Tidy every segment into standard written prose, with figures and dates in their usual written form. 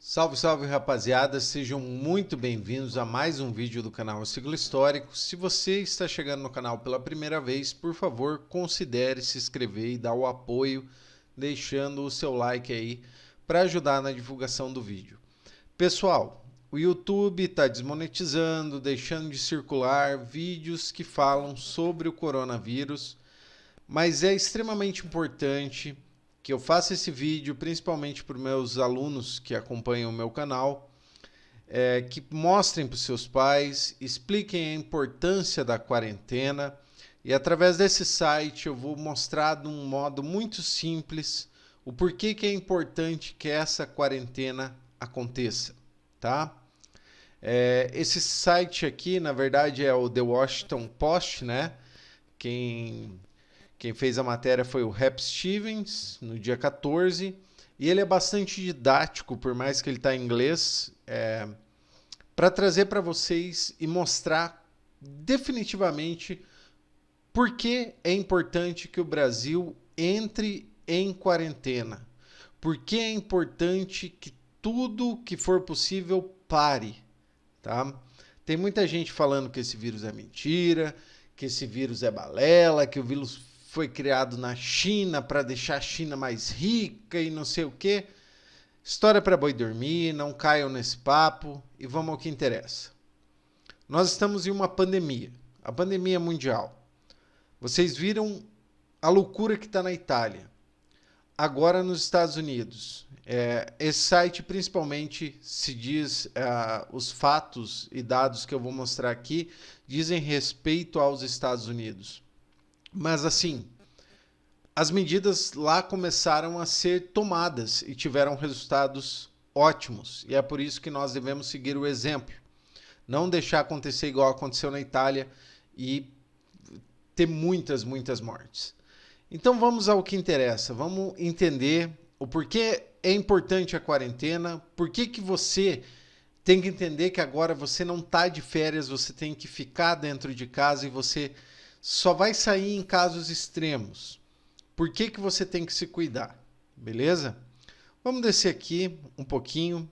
Salve, salve rapaziada, sejam muito bem-vindos a mais um vídeo do canal Ciclo Histórico. Se você está chegando no canal pela primeira vez, por favor, considere se inscrever e dar o apoio, deixando o seu like aí para ajudar na divulgação do vídeo. Pessoal, o YouTube está desmonetizando, deixando de circular vídeos que falam sobre o coronavírus, mas é extremamente importante que eu faça esse vídeo, principalmente para os meus alunos que acompanham o meu canal, que mostrem para os seus pais, expliquem a importância da quarentena, e através desse site eu vou mostrar de um modo muito simples o porquê que é importante que essa quarentena aconteça, tá? Esse site aqui, na verdade, é o The Washington Post, né? Quem fez a matéria foi o Rep Stevens, no dia 14, e ele é bastante didático, por mais que ele está em inglês, para trazer para vocês e mostrar definitivamente por que é importante que o Brasil entre em quarentena, por que é importante que tudo que for possível pare, tá? Tem muita gente falando que esse vírus é mentira, que esse vírus é balela, que o vírus foi criado na China para deixar a China mais rica e não sei o quê. História para boi dormir, não caiam nesse papo e vamos ao que interessa. Nós estamos em uma pandemia, a pandemia mundial. Vocês viram a loucura que está na Itália, agora nos Estados Unidos. Esse site principalmente se diz, os fatos e dados que eu vou mostrar aqui dizem respeito aos Estados Unidos. Mas assim, as medidas lá começaram a ser tomadas e tiveram resultados ótimos. E é por isso que nós devemos seguir o exemplo. Não deixar acontecer igual aconteceu na Itália e ter muitas mortes. Então vamos ao que interessa. Vamos entender o porquê é importante a quarentena, por que você tem que entender que agora você não está de férias, você tem que ficar dentro de casa e você só vai sair em casos extremos. Por que você tem que se cuidar? Beleza? Vamos descer aqui um pouquinho.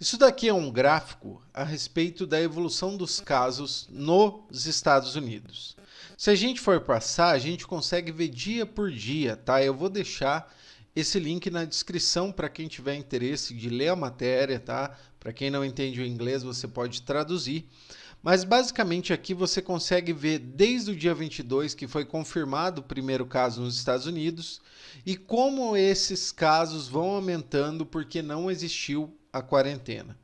Isso daqui é um gráfico a respeito da evolução dos casos nos Estados Unidos. Se a gente for passar, a gente consegue ver dia por dia, tá? Eu vou deixar esse link na descrição para quem tiver interesse de ler a matéria, tá? Para quem não entende o inglês, você pode traduzir. Mas basicamente aqui você consegue ver desde o dia 22 que foi confirmado o primeiro caso nos Estados Unidos e como esses casos vão aumentando porque não existiu a quarentena.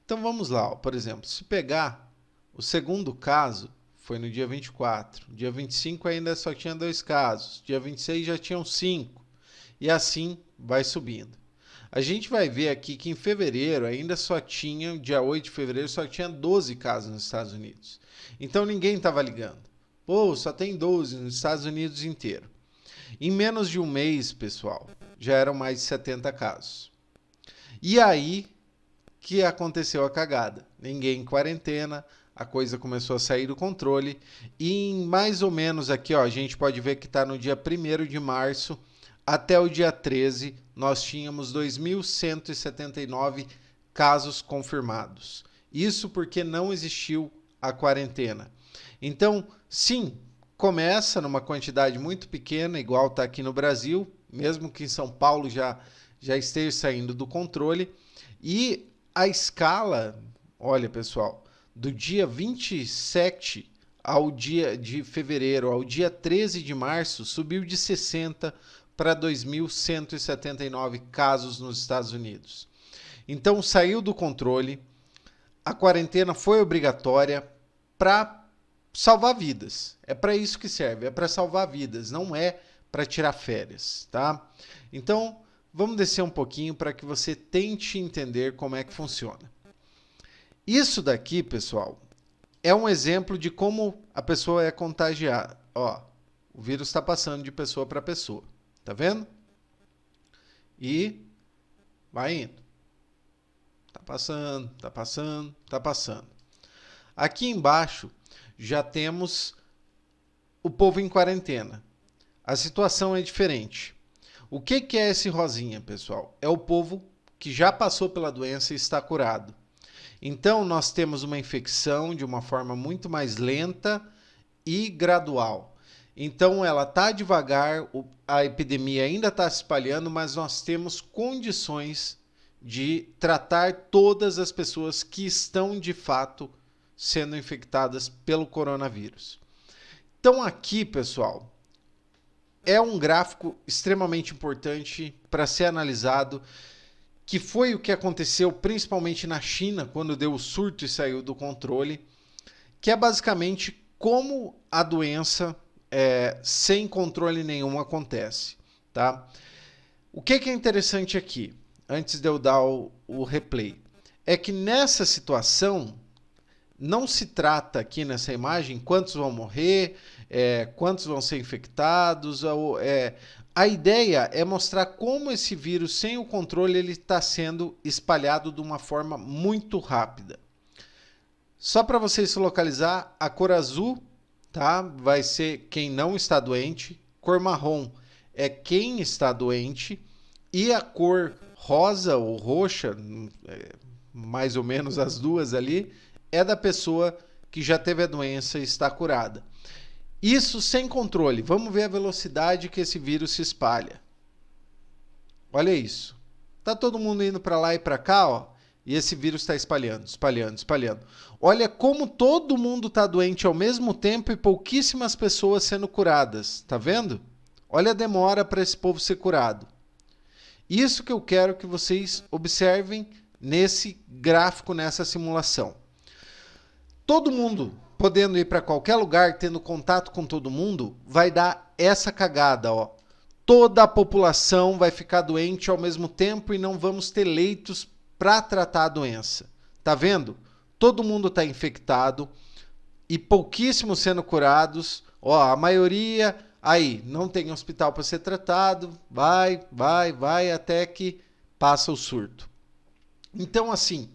Então vamos lá, ó. Por exemplo, se pegar o segundo caso, foi no dia 24, dia 25 ainda só tinha 2 casos, dia 26 já tinham 5 e assim vai subindo. A gente vai ver aqui que em fevereiro ainda só tinha, dia 8 de fevereiro, só tinha 12 casos nos Estados Unidos. Então ninguém estava ligando. Pô, só tem 12 nos Estados Unidos inteiro. Em menos de um mês, pessoal, já eram mais de 70 casos. E aí que aconteceu a cagada. Ninguém em quarentena, a coisa começou a sair do controle. E em mais ou menos aqui, ó, a gente pode ver que está no dia 1º de março, até o dia 13, nós tínhamos 2.179 casos confirmados. Isso porque não existiu a quarentena. Então, sim, começa numa quantidade muito pequena, igual está aqui no Brasil, mesmo que em São Paulo já esteja saindo do controle. E a escala, olha pessoal, do dia 27 ao dia de fevereiro ao dia 13 de março, subiu de 60 para 2.179 casos nos Estados Unidos. Então saiu do controle, a quarentena foi obrigatória para salvar vidas. É para isso que serve, é para salvar vidas, não é para tirar férias, tá? Então vamos descer um pouquinho para que você tente entender como é que funciona. Isso daqui, pessoal, é um exemplo de como a pessoa é contagiada. Ó, o vírus está passando de pessoa para pessoa. Tá vendo? E vai indo. Tá passando, tá passando, tá passando. Aqui embaixo já temos o povo em quarentena. A situação é diferente. O que é esse rosinha, pessoal? É o povo que já passou pela doença e está curado. Então, nós temos uma infecção de uma forma muito mais lenta e gradual. Então, ela está devagar, a epidemia ainda está se espalhando, mas nós temos condições de tratar todas as pessoas que estão, de fato, sendo infectadas pelo coronavírus. Então, aqui, pessoal, é um gráfico extremamente importante para ser analisado, que foi o que aconteceu principalmente na China, quando deu o surto e saiu do controle, que é basicamente como a doença sem controle nenhum acontece. Tá? O que é interessante aqui, antes de eu dar o replay, é que nessa situação não se trata aqui nessa imagem quantos vão morrer, quantos vão ser infectados. A ideia é mostrar como esse vírus, sem o controle, ele está sendo espalhado de uma forma muito rápida. Só para vocês se localizar, a cor azul, tá, vai ser quem não está doente, cor marrom é quem está doente, e a cor rosa ou roxa, mais ou menos as duas ali, é da pessoa que já teve a doença e está curada. Isso sem controle. Vamos ver a velocidade que esse vírus se espalha. Olha isso. Tá todo mundo indo para lá e para cá, ó, e esse vírus está espalhando, espalhando, espalhando. Olha como todo mundo está doente ao mesmo tempo e pouquíssimas pessoas sendo curadas. Tá vendo? Olha a demora para esse povo ser curado. Isso que eu quero que vocês observem nesse gráfico, nessa simulação. Todo mundo podendo ir para qualquer lugar, tendo contato com todo mundo, vai dar essa cagada, ó. Toda a população vai ficar doente ao mesmo tempo e não vamos ter leitos para tratar a doença. Tá vendo? Todo mundo está infectado e pouquíssimos sendo curados. Ó, a maioria aí não tem hospital para ser tratado, vai até que passa o surto. Então, assim,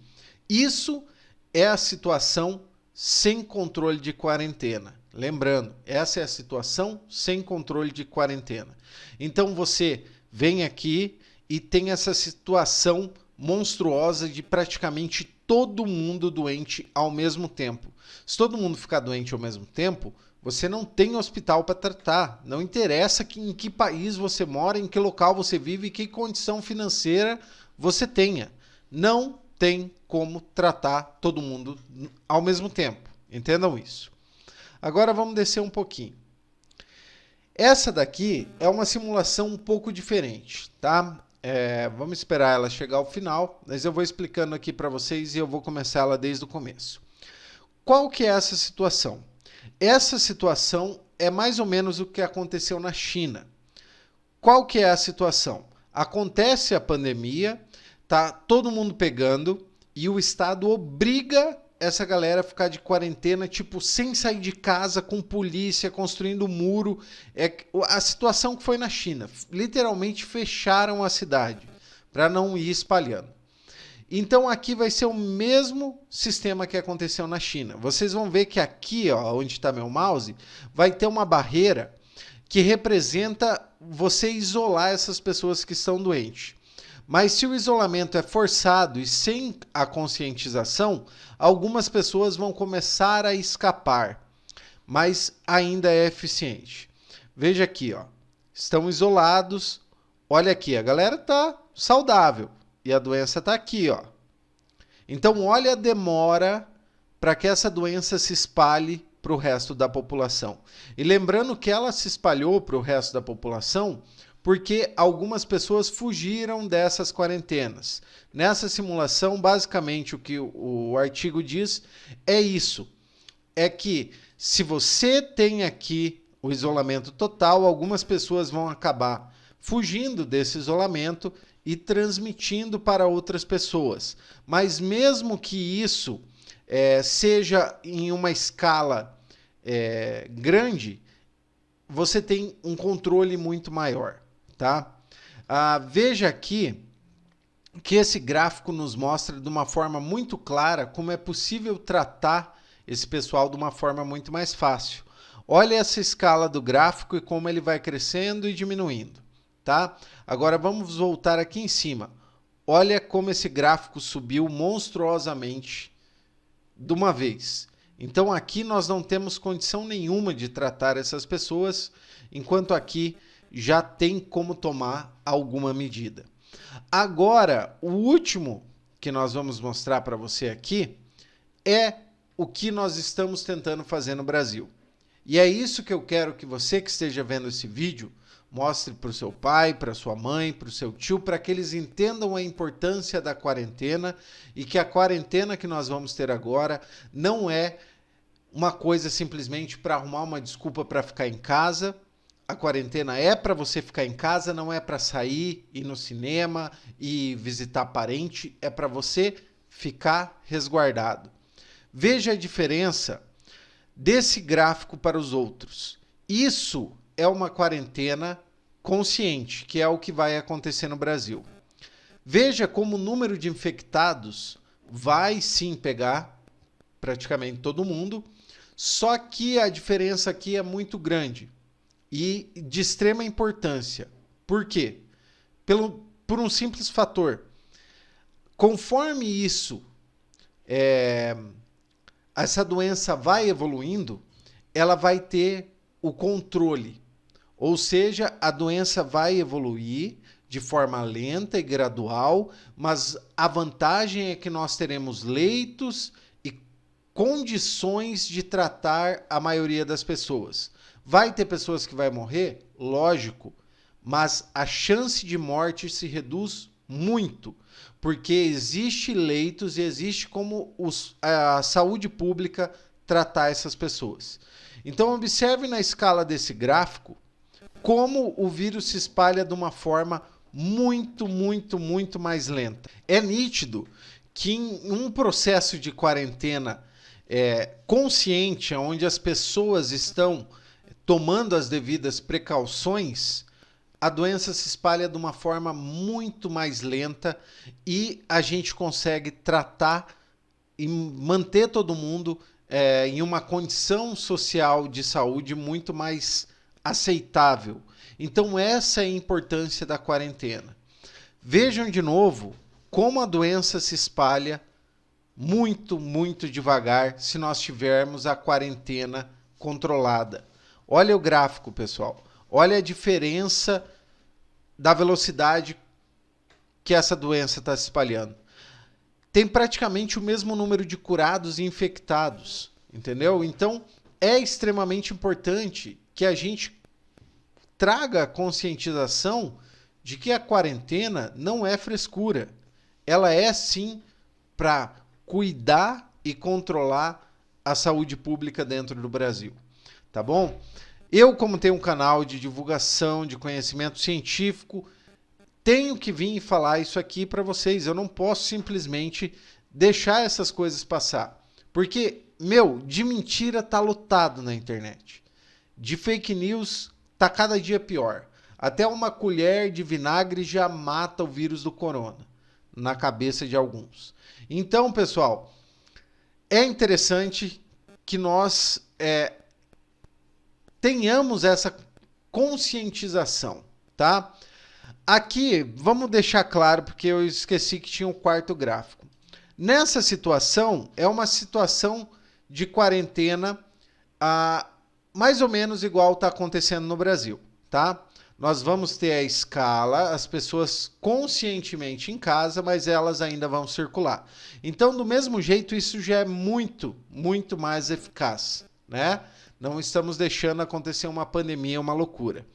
isso é a situação sem controle de quarentena. Lembrando, essa é a situação sem controle de quarentena. Então você vem aqui e tem essa situação monstruosa de praticamente todo mundo doente ao mesmo tempo. Se todo mundo ficar doente ao mesmo tempo, você não tem hospital para tratar. Não interessa em que país você mora, em que local você vive e que condição financeira você tenha. Não tem como tratar todo mundo ao mesmo tempo. Entendam isso. Agora vamos descer um pouquinho. Essa daqui é uma simulação um pouco diferente, tá? Vamos esperar ela chegar ao final, mas eu vou explicando aqui para vocês e eu vou começar ela desde o começo. Qual que é essa situação? Essa situação é mais ou menos o que aconteceu na China. Qual que é a situação? Acontece a pandemia, tá todo mundo pegando e o Estado obriga essa galera a ficar de quarentena, tipo, sem sair de casa, com polícia, construindo muro. A situação que foi na China. Literalmente fecharam a cidade para não ir espalhando. Então aqui vai ser o mesmo sistema que aconteceu na China. Vocês vão ver que aqui, ó, onde está meu mouse, vai ter uma barreira que representa você isolar essas pessoas que estão doentes. Mas se o isolamento é forçado e sem a conscientização, algumas pessoas vão começar a escapar, mas ainda é eficiente. Veja aqui, ó, estão isolados. Olha aqui, a galera está saudável e a doença está aqui, ó. Então, olha a demora para que essa doença se espalhe para o resto da população. E lembrando que ela se espalhou para o resto da população porque algumas pessoas fugiram dessas quarentenas. Nessa simulação, basicamente, o que o artigo diz é isso. É que se você tem aqui o isolamento total, algumas pessoas vão acabar fugindo desse isolamento e transmitindo para outras pessoas. Mas mesmo que isso seja em uma escala grande, você tem um controle muito maior. Tá? Veja aqui que esse gráfico nos mostra de uma forma muito clara como é possível tratar esse pessoal de uma forma muito mais fácil. Olha essa escala do gráfico e como ele vai crescendo e diminuindo. Tá? Agora vamos voltar aqui em cima. olha como esse gráfico subiu monstruosamente de uma vez. Então aqui nós não temos condição nenhuma de tratar essas pessoas, enquanto aqui já tem como tomar alguma medida. Agora, o último que nós vamos mostrar para você aqui é o que nós estamos tentando fazer no Brasil. E é isso que eu quero que você que esteja vendo esse vídeo mostre para o seu pai, para sua mãe, para o seu tio, para que eles entendam a importância da quarentena e que a quarentena que nós vamos ter agora não é uma coisa simplesmente para arrumar uma desculpa para ficar em casa. A quarentena é para você ficar em casa, não é para sair, ir no cinema e visitar parente, é para você ficar resguardado. Veja a diferença desse gráfico para os outros. Isso é uma quarentena consciente, que é o que vai acontecer no Brasil. Veja como o número de infectados vai sim pegar praticamente todo mundo, só que a diferença aqui é muito grande e de extrema importância. Por quê? Por um simples fator. Conforme isso, essa doença vai evoluindo, ela vai ter o controle. Ou seja, a doença vai evoluir de forma lenta e gradual, mas a vantagem é que nós teremos leitos e condições de tratar a maioria das pessoas. Vai ter pessoas que vão morrer? Lógico, mas a chance de morte se reduz muito, porque existe leitos e existe como a saúde pública tratar essas pessoas. Então observe na escala desse gráfico como o vírus se espalha de uma forma muito mais lenta. É nítido que em um processo de quarentena consciente, onde as pessoas estão tomando as devidas precauções, a doença se espalha de uma forma muito mais lenta e a gente consegue tratar e manter todo mundo em uma condição social de saúde muito mais aceitável. Então essa é a importância da quarentena. Vejam de novo como a doença se espalha muito devagar se nós tivermos a quarentena controlada. Olha o gráfico, pessoal. Olha a diferença da velocidade que essa doença está se espalhando. Tem praticamente o mesmo número de curados e infectados, entendeu? Então, é extremamente importante que a gente traga a conscientização de que a quarentena não é frescura. Ela é, sim, para cuidar e controlar a saúde pública dentro do Brasil. Tá bom? Eu, como tenho um canal de divulgação de conhecimento científico, tenho que vir e falar isso aqui para vocês. Eu não posso simplesmente deixar essas coisas passar. Porque, de mentira tá lotado na internet. De fake news tá cada dia pior. Até uma colher de vinagre já mata o vírus do corona na cabeça de alguns. Então, pessoal, é interessante que nós tenhamos essa conscientização, tá? Aqui, vamos deixar claro, porque eu esqueci que tinha um quarto gráfico. Nessa situação, é uma situação de quarentena mais ou menos igual está acontecendo no Brasil, tá? Nós vamos ter a escala, as pessoas conscientemente em casa, mas elas ainda vão circular. Então, do mesmo jeito, isso já é muito mais eficaz, né? Não estamos deixando acontecer uma pandemia, uma loucura.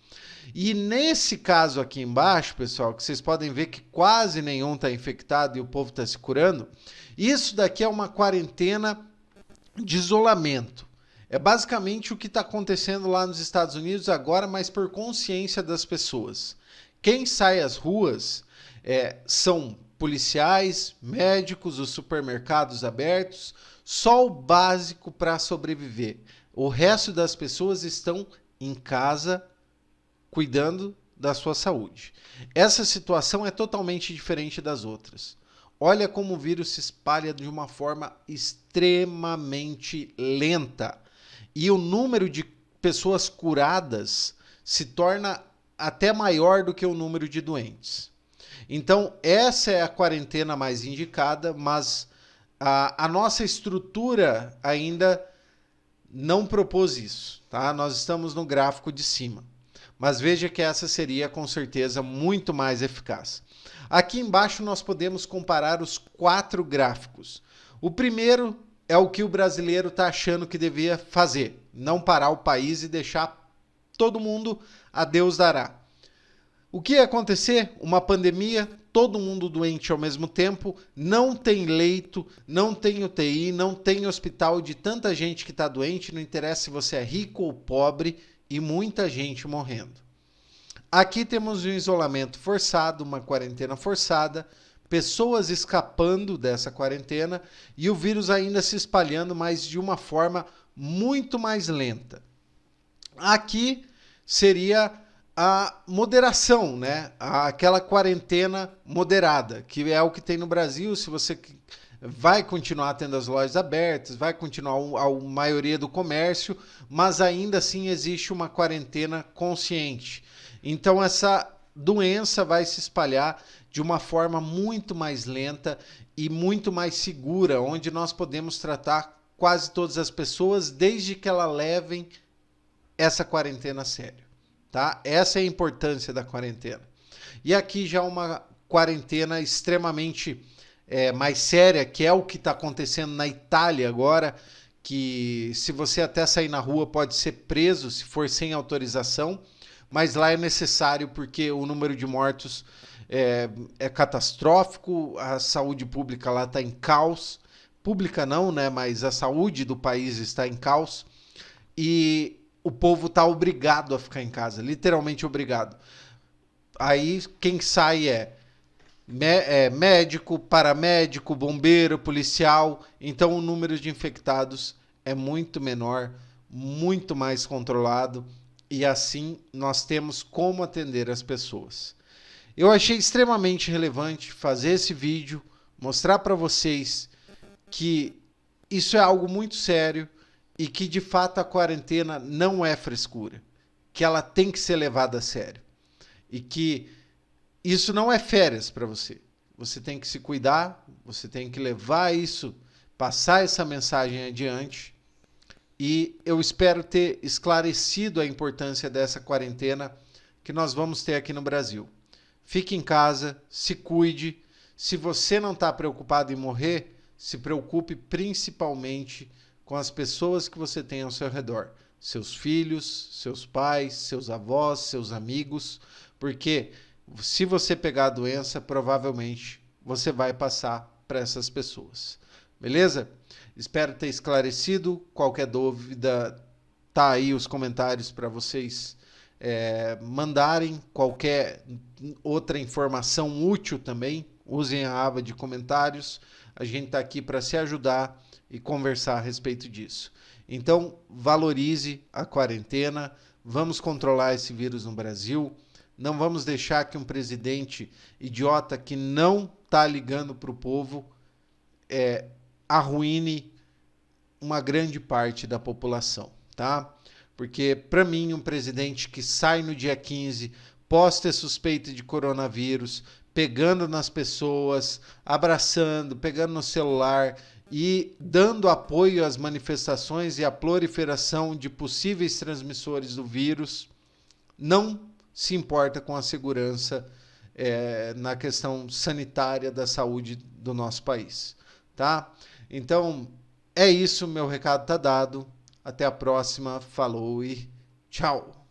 E nesse caso aqui embaixo, pessoal, que vocês podem ver que quase nenhum está infectado e o povo está se curando, isso daqui é uma quarentena de isolamento. É basicamente o que está acontecendo lá nos Estados Unidos agora, mas por consciência das pessoas. Quem sai às ruas são policiais, médicos, os supermercados abertos, só o básico para sobreviver. O resto das pessoas estão em casa cuidando da sua saúde. Essa situação é totalmente diferente das outras. Olha como o vírus se espalha de uma forma extremamente lenta. E o número de pessoas curadas se torna até maior do que o número de doentes. Então, essa é a quarentena mais indicada, mas a nossa estrutura ainda não propôs isso, tá? Nós estamos no gráfico de cima. Mas veja que essa seria, com certeza, muito mais eficaz. Aqui embaixo nós podemos comparar os 4 gráficos. O primeiro é o que o brasileiro está achando que devia fazer. Não parar o país e deixar todo mundo a Deus dará. O que ia acontecer? Uma pandemia, todo mundo doente ao mesmo tempo, não tem leito, não tem UTI, não tem hospital de tanta gente que está doente, não interessa se você é rico ou pobre, e muita gente morrendo. Aqui temos um isolamento forçado, uma quarentena forçada, pessoas escapando dessa quarentena e o vírus ainda se espalhando, mas de uma forma muito mais lenta. Aqui seria a moderação, né? Aquela quarentena moderada, que é o que tem no Brasil. Se você vai continuar tendo as lojas abertas, vai continuar a maioria do comércio, mas ainda assim existe uma quarentena consciente. Então essa doença vai se espalhar de uma forma muito mais lenta e muito mais segura, onde nós podemos tratar quase todas as pessoas desde que elas levem essa quarentena a sério, tá? Essa é a importância da quarentena. E aqui já uma quarentena extremamente mais séria, que é o que está acontecendo na Itália agora, que se você até sair na rua pode ser preso se for sem autorização, mas lá é necessário porque o número de mortos é catastrófico, a saúde pública lá está em caos, pública não, né? Mas a saúde do país está em caos e o povo está obrigado a ficar em casa, literalmente obrigado. Aí quem sai é médico, paramédico, bombeiro, policial. Então o número de infectados é muito menor, muito mais controlado e assim nós temos como atender as pessoas. Eu achei extremamente relevante fazer esse vídeo, mostrar para vocês que isso é algo muito sério e que de fato a quarentena não é frescura, que ela tem que ser levada a sério e que isso não é férias para você. Você tem que se cuidar, você tem que levar isso, passar essa mensagem adiante. E eu espero ter esclarecido a importância dessa quarentena que nós vamos ter aqui no Brasil. Fique em casa, se cuide. Se você não está preocupado em morrer, se preocupe principalmente com as pessoas que você tem ao seu redor. Seus filhos, seus pais, seus avós, seus amigos. Porque se você pegar a doença, provavelmente você vai passar para essas pessoas. Beleza? Espero ter esclarecido. Qualquer dúvida, tá aí os comentários para vocês mandarem. Qualquer outra informação útil também, usem a aba de comentários. A gente está aqui para se ajudar e conversar a respeito disso. Então, valorize a quarentena. Vamos controlar esse vírus no Brasil. Não vamos deixar que um presidente idiota que não está ligando para o povo arruine uma grande parte da população, tá? Porque, para mim, um presidente que sai no dia 15, posta suspeita de coronavírus, pegando nas pessoas, abraçando, pegando no celular e dando apoio às manifestações e à proliferação de possíveis transmissores do vírus, não se importa com a segurança na questão sanitária da saúde do nosso país, tá? Então, é isso, meu recado tá dado. Até a próxima, falou e tchau!